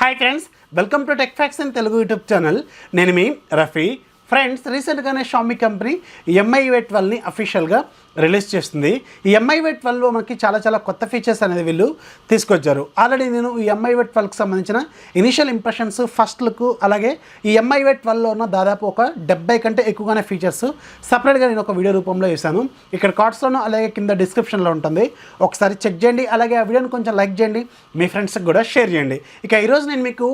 Hi friends, welcome to TechFox in Telugu YouTube channel. నేను మీ Rafi. Friends, రీసెంట్గానే షామీ కంపెనీ MIUI 12ని అఫీషియల్గా రిలీజ్ చేస్తుంది. ఈ MIUI 12లో మనకి చాలా కొత్త ఫీచర్స్ అనేది వీళ్ళు తీసుకొచ్చారు. ఆల్రెడీ నేను ఈ MIUI 12కి సంబంధించిన ఇనిషియల్ ఇంప్రెషన్స్, ఫస్ట్ లుక్, అలాగే ఈ MIUI 12లో ఉన్న దాదాపు ఒక 70 కంటే ఎక్కువగానే ఫీచర్స్ సపరేట్గా నేను ఒక వీడియో రూపంలో వేశాను. ఇక్కడ కార్డ్స్లోనూ అలాగే కింద డిస్క్రిప్షన్లో ఉంటుంది, ఒకసారి చెక్ చేయండి. అలాగే ఆ వీడియోని కొంచెం లైక్ చేయండి, మీ ఫ్రెండ్స్కి కూడా షేర్ చేయండి. ఇక ఈరోజు నేను మీకు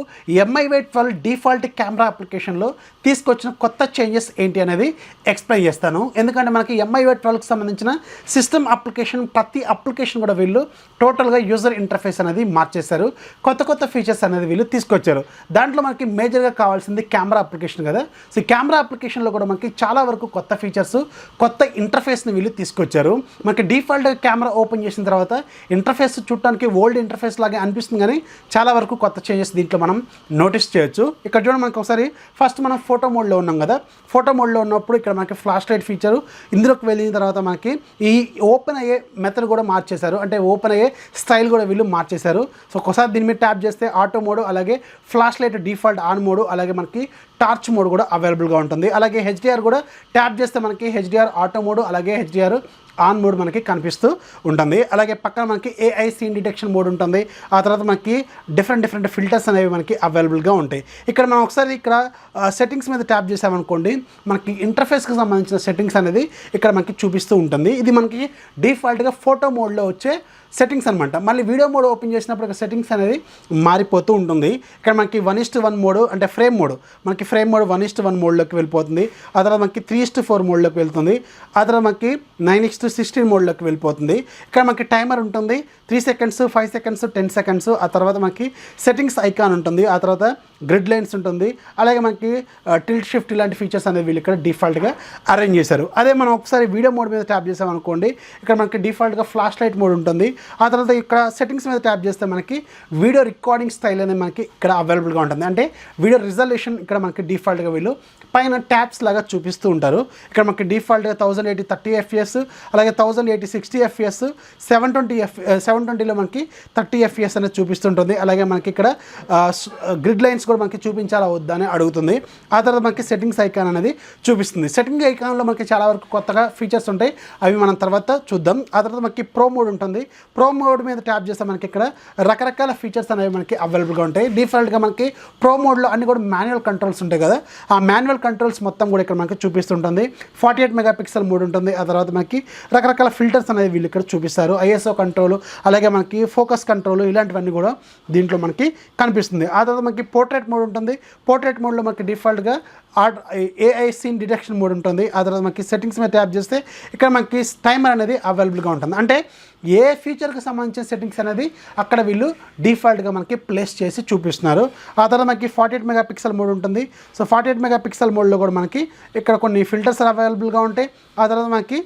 MIUI 12 డిఫాల్ట్ కెమెరా అప్లికేషన్లో తీసుకొచ్చిన కొత్త చేంజెస్ ఏంటి అనేది ఎక్స్ప్లెయిన్ చేస్తాను. ఎందుకంటే మనకి MIUI 12కి సంబంధించిన సిస్టమ్ అప్లికేషన్, ప్రతి అప్లికేషన్ కూడా వీళ్ళు టోటల్గా యూజర్ ఇంటర్ఫేస్ అనేది మార్చేశారు. కొత్త ఫీచర్స్ అనేది వీళ్ళు తీసుకొచ్చారు. దాంట్లో మనకి మేజర్గా కావాల్సింది కెమెరా అప్లికేషన్ కదా. సో ఈ కెమెరా అప్లికేషన్లో కూడా మనకి చాలా వరకు కొత్త ఫీచర్స్, కొత్త ఇంటర్ఫేస్ని వీళ్ళు తీసుకొచ్చారు. మనకి డిఫాల్ట్గా కెమెరా ఓపెన్ చేసిన తర్వాత ఇంటర్ఫేస్ చూడటానికి ఓల్డ్ ఇంటర్ఫేస్ లాగే అనిపిస్తుంది, కానీ చాలా వరకు కొత్త చేంజెస్ దీంట్లో మనం నోటీస్ చేయొచ్చు. ఇక్కడ చూడండి, మనకి ఒకసారి ఫస్ట్ మనం ఫోటో మోడ్లో ఉన్నాం కదా. ఫోటో మోడ్లో ఉన్నప్పుడు ఇక్కడ మనకి ఫ్లాష్ లైట్ ఫీచరు, ఇందులోకి వెళ్ళిన తర్వాత మనకి ఈ ఓపెన్ అయ్యే మెథడ్ కూడా మార్చేశారు, అంటే ఓపెన్ అయ్యే స్టైల్ కూడా వీళ్ళు మార్చేశారు. సో ఒకసారి దీని మీద ట్యాప్ చేస్తే ఆటో మోడ్, అలాగే flash light default on mode, అలాగే మనకి టార్చ్ మోడ్ కూడా అవైలబుల్గా ఉంటుంది. అలాగే HDR కూడా ట్యాప్ చేస్తే మనకి HDR ఆటో మోడ్, అలాగే HDR ఆన్ మోడ్ మనకి కనిపిస్తూ ఉంటుంది. అలాగే పక్కన మనకి AI సీన్ డిటెక్షన్ మోడ్ ఉంటుంది. ఆ తర్వాత మనకి డిఫరెంట్ ఫిల్టర్స్ అనేవి మనకి అవైలబుల్గా ఉంటాయి. ఇక్కడ మనం ఒకసారి ఇక్కడ సెట్టింగ్స్ మీద ట్యాప్ చేసామనుకోండి, మనకి ఇంటర్ఫేస్కి సంబంధించిన సెట్టింగ్స్ అనేది ఇక్కడ మనకి చూపిస్తూ ఉంటుంది. ఇది మనకి డిఫాల్ట్గా ఫోటో మోడ్లో వచ్చే సెట్టింగ్స్ అనమాట. మళ్ళీ వీడియో మోడ్ ఓపెన్ చేసినప్పుడు సెట్టింగ్స్ అనేది మారిపోతూ ఉంటుంది. ఇక్కడ మనకి 1:1 మోడ్, అంటే ఫ్రేమ్ మోడ్, మనకి ఫ్రేమ్ మోడ్ 1:1 మోడ్లోకి వెళ్ళిపోతుంది. ఆ తర్వాత మనకి 3:4 మోడ్లోకి వెళ్తుంది. ఆ తర్వాత మనకి 9:16 మోడ్లోకి వెళ్ళిపోతుంది. ఇక్కడ మనకి టైమర్ ఉంటుంది, 3 సెకండ్స్, 5 సెకండ్స్, 10 సెకండ్స్. ఆ తర్వాత మనకి సెట్టింగ్స్ ఐకాన్ ఉంటుంది. ఆ తర్వాత గ్రిడ్ లైన్స్ ఉంటుంది. అలాగే మనకి టిల్ట్ షిఫ్ట్ ఇలాంటి ఫీచర్స్ అనేవి వీళ్ళు ఇక్కడ డిఫాల్ట్గా అరేంజ్ చేశారు. అదే మనం ఒకసారి వీడియో మోడ్ మీద ట్యాప్ చేసామనుకోండి, ఇక్కడ మనకి డిఫాల్ట్గా ఫ్లాష్ లైట్ మోడ్ ఉంటుంది. ఆ తర్వాత ఇక్కడ సెట్టింగ్స్ మీద ట్యాప్ చేస్తే మనకి వీడియో రికార్డింగ్ స్టైల్ అనేది మనకి ఇక్కడ అవైలబుల్గా ఉంటుంది. అంటే వీడియో రిజల్యూషన్ ఇక్కడ మనకి డిఫాల్ట్గా వీళ్ళు పైన ట్యాబ్స్ లాగా చూపిస్తూ ఉంటారు. ఇక్కడ మనకి డిఫాల్ట్గా 1080 30 FPS, అలాగే 1080 60 FPS, 720లో మనకి 30 FPS అనేది చూపిస్తుంటుంది. అలాగే మనకి ఇక్కడ గ్రిడ్ లైన్స్ కూడా మనకి చూపించాలా వద్దా అని అడుగుతుంది. ఆ తర్వాత మనకి సెట్టింగ్స్ ఐకాన్ అనేది చూపిస్తుంది. సెట్టింగ్ ఐకాన్లో మనకి చాలా వరకు కొత్తగా ఫీచర్స్ ఉంటాయి, అవి మనం తర్వాత చూద్దాం. ఆ తర్వాత మనకి ప్రో మోడ్ ఉంటుంది. ప్రో మోడ్ మీద ట్యాప్ చేస్తే మనకి ఇక్కడ రకరకాల ఫీచర్స్ అనేవి మనకి అవైలబుల్గా ఉంటాయి. డిఫాల్ట్గా మనకి ప్రో మోడ్లో అన్ని కూడా మాన్యువల్ కంట్రోల్స్ ఉంటాయి కదా, ఆ మాన్యువల్ కంట్రోల్స్ మొత్తం కూడా ఇక్కడ మనకి చూపిస్తుంటుంది. 48 మెగాపిక్సెల్ మోడ్ ఉంటుంది. ఆ తర్వాత మనకి రకరకాల ఫిల్టర్స్ అనేవి వీళ్ళు ఇక్కడ చూపిస్తారు. ISO కంట్రోల్, అలాగే మనకి ఫోకస్ కంట్రోల్, ఇలాంటివన్నీ కూడా దీంట్లో మనకి కనిపిస్తుంది. ఆ తర్వాత మనకి పోర్ట్రేట్ మోడ్ ఉంటుంది. పోర్ట్రేట్ మోడ్లో మనకి డిఫాల్ట్గా AI సీన్ డిటెక్షన్ మోడ్ ఉంటుంది. ఆ తర్వాత మనకి సెట్టింగ్స్ మీద ట్యాప్ చేస్తే ఇక్కడ మనకి టైమర్ అనేది అవైలబుల్గా ఉంటుంది. అంటే ఏ ఫీచర్కి సంబంధించిన సెట్టింగ్స్ అనేది అక్కడ వీళ్ళు డిఫాల్ట్గా మనకి ప్లేస్ చేసి చూపిస్తున్నారు. ఆ తర్వాత మనకి 48 మెగాపిక్సెల్ మోడ్ ఉంటుంది. సో 48 మెగాపిక్సెల్ మోడ్లో కూడా మనకి ఇక్కడ కొన్ని ఫిల్టర్స్ అవైలబుల్గా ఉంటాయి. ఆ తర్వాత మనకి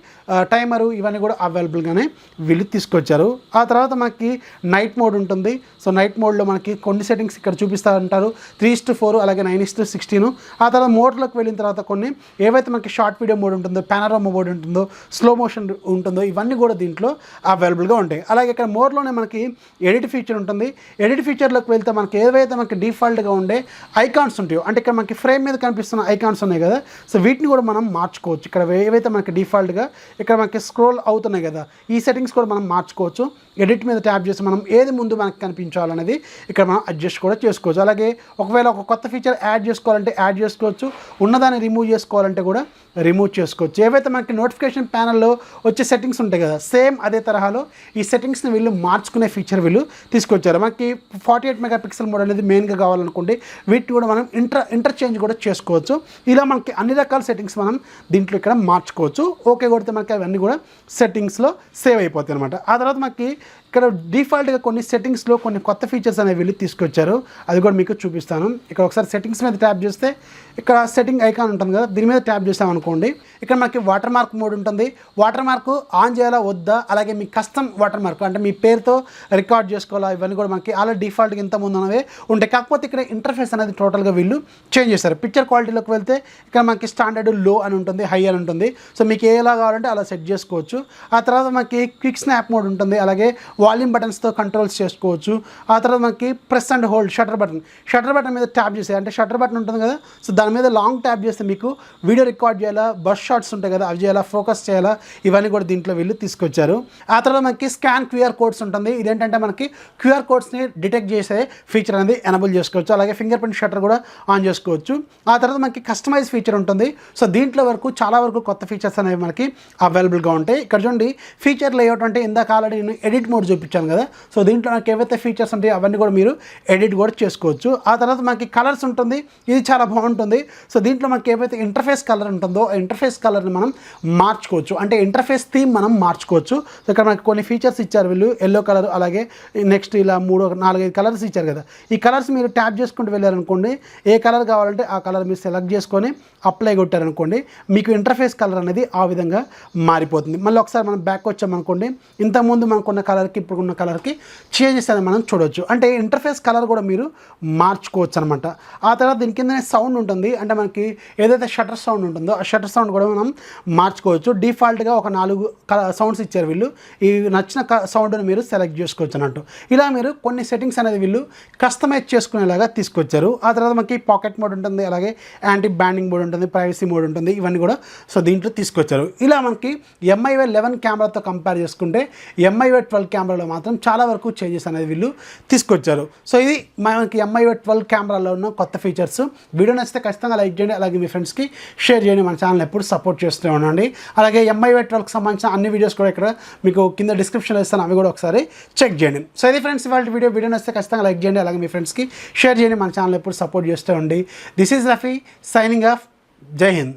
టైమరు, ఇవన్నీ కూడా అవైలబుల్గానే వీళ్ళు తీసుకొచ్చారు. ఆ తర్వాత మనకి నైట్ మోడ్ ఉంటుంది. సో నైట్ మోడ్లో మనకి కొన్ని సెట్టింగ్స్ ఇక్కడ చూపిస్తూ ఉంటారు, 3:4, అలాగే 9:16. ఆ తర్వాత మోడ్లోకి వెళ్ళిన తర్వాత కొన్ని ఏవైతే మనకి షార్ట్ వీడియో మోడ్ ఉంటుందో, పానోరామా మోడ్ ఉంటుందో, స్లో మోషన్ ఉంటుందో, ఇవన్నీ కూడా దీంట్లో అవైలబుల్గా ఉంటాయి. అలాగే ఇక్కడ మోడ్లోనే మనకి ఎడిట్ ఫీచర్ ఉంటుంది. ఎడిట్ ఫీచర్లోకి వెళ్తే మనకి ఏవైతే మనకి డిఫాల్ట్గా ఉండే ఐకాన్స్ ఉంటాయో, అంటే ఇక్కడ మనకి ఫ్రేమ్ మీద కనిపిస్తున్న ఐకాన్స్ ఉన్నాయి కదా, సో వీటిని కూడా మనం మార్చుకోవచ్చు. ఇక్కడ ఏవైతే మనకి డిఫాల్ట్గా ఇక్కడ మనకి స్క్రోల్ అవుతున్నాయి కదా, ఈ సెట్టింగ్స్ కూడా మనం మార్చుకోవచ్చు. ఎడిట్ మీద ట్యాప్ చేసి మనం ఏది ముందు మనకి కనిపించాలనేది ఇక్కడ మనం అడ్జస్ట్ కూడా చేసుకోవచ్చు. అలాగే ఒకవేళ ఒక కొత్త ఫీచర్ యాడ్ చేసుకోవాలంటే యాడ్ చేసుకోవచ్చు, ఉన్నదాన్ని రిమూవ్ చేసుకోవాలంటే కూడా రిమూవ్ చేసుకోవచ్చు. ఏవైతే మనకి నోటిఫికేషన్ ప్యానల్లో వచ్చే సెట్టింగ్స్ ఉంటాయి కదా, సేమ్ అదే తరహాలో ఈ సెట్టింగ్స్ని వీళ్ళు మార్చుకునే ఫీచర్ వీళ్ళు తీసుకొచ్చారు. మనకి 48 మెగాపిక్సెల్ మోడ్ అనేది మెయిన్గా కావాలనుకోండి, వీటిని కూడా మనం ఇంటర్చేంజ్ కూడా చేసుకోవచ్చు. ఇలా మనకి అన్ని రకాల సెట్టింగ్స్ మనం దీంట్లో ఇక్కడ మార్చుకోవచ్చు. ఓకే కొడితే మనకి అవన్నీ కూడా సెట్టింగ్స్లో సేవ్ అయిపోతాయి అనమాట. ఆ తర్వాత మనకి ఇక్కడ డిఫాల్ట్గా కొన్ని సెట్టింగ్స్లో కొన్ని కొత్త ఫీచర్స్ అనేవి వీళ్ళు తీసుకొచ్చారు, అది కూడా మీకు చూపిస్తాను. ఇక్కడ ఒకసారి సెట్టింగ్స్ మీద ట్యాప్ చేస్తే ఇక్కడ సెట్టింగ్ ఐకాన్ ఉంటుంది కదా, దీని మీద ట్యాప్ చేసామనుకోండి, ఇక్కడ మనకి వాటర్ మార్క్ మోడ్ ఉంటుంది. వాటర్ మార్క్ ఆన్ చేయాలా వద్దా, అలాగే మీ కస్టమ్ వాటర్ మార్క్ అంటే మీ పేరుతో రికార్డ్ చేసుకోవాలా, ఇవన్నీ కూడా మనకి ఆల్రెడీ డిఫాల్ట్గా ఇంత ముందు ఉన్నవే ఉంటాయి. కాకపోతే ఇక్కడ ఇంటర్ఫేస్ అనేది టోటల్గా వీళ్ళు చేంజ్ చేశారు. పిక్చర్ క్వాలిటీలోకి వెళ్తే ఇక్కడ మనకి స్టాండర్డ్, లో అని ఉంటుంది, హై అని ఉంటుంది. సో మీకు ఎలా కావాలంటే అలా సెట్ చేసుకోవచ్చు. ఆ తర్వాత మనకి క్విక్ స్నాప్ మోడ్ ఉంటుంది. అలాగే వాల్యూమ్ బటన్స్తో కంట్రోల్స్ చేసుకోవచ్చు. ఆ తర్వాత మనకి press and hold shutter button మీద ట్యాప్ చేసే, అంటే షట్టర్ బటన్ ఉంటుంది కదా, సో దాని మీద లాంగ్ ట్యాప్ చేస్తే మీకు వీడియో రికార్డ్ చేయాలా, బస్ షాట్స్ ఉంటాయి కదా అవి చేయాలా, ఫోకస్ చేయాలా, ఇవన్నీ కూడా దీంట్లో వీళ్ళు తీసుకొచ్చారు. ఆ తర్వాత మనకి స్కాన్ క్యూఆర్ కోడ్స్ ఉంటుంది. ఇదేంటంటే మనకి క్యూఆర్ కోడ్స్ని డిటెక్ట్ చేసే ఫీచర్ అనేది ఎనబుల్ చేసుకోవచ్చు. అలాగే ఫింగర్ ప్రింట్ షట్టర్ కూడా ఆన్ చేసుకోవచ్చు. ఆ తర్వాత మనకి కస్టమైజ్ ఫీచర్ ఉంటుంది. సో దీంట్లో చాలా వరకు కొత్త ఫీచర్స్ అనేవి మనకి అవైలబుల్గా ఉంటాయి. ఇక్కడ చూడండి ఫీచర్ లేఅవుట్ అంటే ఇందాక ఆల్రెడీ నేను ఎడిట్ మోడ్ చూపించాను కదా, సో దీంట్లో నాకు ఏవైతే ఫీచర్స్ ఉంటాయో అవన్నీ కూడా మీరు ఎడిట్ కూడా చేసుకోవచ్చు. ఆ తర్వాత మనకి కలర్స్ ఉంటుంది, ఇది చాలా బాగుంటుంది. సో దీంట్లో మనకి ఏవైతే ఇంటర్ఫేస్ కలర్ ఉంటుందో ఆ ఇంటర్ఫేస్ కలర్ని మనం మార్చుకోవచ్చు, అంటే ఇంటర్ఫేస్ థీమ్ మనం మార్చుకోవచ్చు. సో ఇక్కడ మనకి కొన్ని ఫీచర్స్ ఇచ్చారు వీళ్ళు, ఎల్లో కలర్, అలాగే నెక్స్ట్ ఇలా 4-5 కలర్స్ ఇచ్చారు కదా. ఈ కలర్స్ మీరు ట్యాప్ చేసుకుంటూ వెళ్ళారనుకోండి, ఏ కలర్ కావాలంటే ఆ కలర్ మీరు సెలెక్ట్ చేసుకొని అప్లై కొట్టారనుకోండి, మీకు ఇంటర్ఫేస్ కలర్ అనేది ఆ విధంగా మారిపోతుంది. మళ్ళీ ఒకసారి మనం బ్యాక్ వచ్చామనుకోండి, ఇంతకుముందు మనకున్న కలర్కి ఇప్పుడున్న కలర్కి చేంజెస్ అనేది మనం చూడవచ్చు. అంటే ఇంటర్ఫేస్ కలర్ కూడా మీరు మార్చుకోవచ్చు అనమాట. ఆ తర్వాత దీని కిందనే సౌండ్ ఉంటుంది, అంటే మనకి ఏదైతే షట్టర్ సౌండ్ ఉంటుందో ఆ షట్టర్ సౌండ్ కూడా మనం మార్చుకోవచ్చు. డిఫాల్ట్గా ఒక 4 సౌండ్స్ ఇచ్చారు వీళ్ళు, ఈ నచ్చిన సౌండ్ని మీరు సెలెక్ట్ చేసుకోవచ్చు అన్నట్టు. ఇలా మీరు కొన్ని సెట్టింగ్స్ అనేది వీళ్ళు కస్టమైజ్ చేసుకునేలాగా తీసుకొచ్చారు. ఆ తర్వాత మనకి పాకెట్ మోడ్ ఉంటుంది, అలాగే యాంటీ బ్యాండింగ్ మోడ్ ఉంటుంది, ప్రైవసీ మోడ్ ఉంటుంది, ఇవన్నీ కూడా సో దీంట్లో తీసుకొచ్చారు. ఇలా మనకి MIUI 11 కెమెరాతో కంపేర్ చేసుకుంటే MIUI 12 కెమెరాలో మాత్రం చాలా వరకు చేంజెస్ అనేది వీళ్ళు తీసుకొచ్చారు. సో ఇది మనకి MIUI 12 కెమెరాలో ఉన్న కొత్త ఫీచర్స్. వీడియో నచ్చితే ఖచ్చితంగా లైక్ చేయండి, అలాగే మీ ఫ్రెండ్స్కి షేర్ చేయండి. మన ఛానల్ ఎప్పుడు సపోర్ట్ చేస్తూ ఉండండి. అలాగే MIUI 12కి సంబంధించిన అన్ని వీడియోస్ కూడా ఇక్కడ మీకు కింద డిస్క్రిప్షన్లో ఇస్తాను, అవి కూడా ఒకసారి చెక్ చేయండి. సో ఇది ఫ్రెండ్స్ ఇవాళ వీడియో నచ్చితే ఖచ్చితంగా లైక్ చేయండి, అలాగే మీ ఫ్రెండ్స్కి షేర్ చేయండి. మన ఛానల్ ఎప్పుడు సపోర్ట్ చేస్తూ ఉండి. This is Rafi signing off. జై హింద్.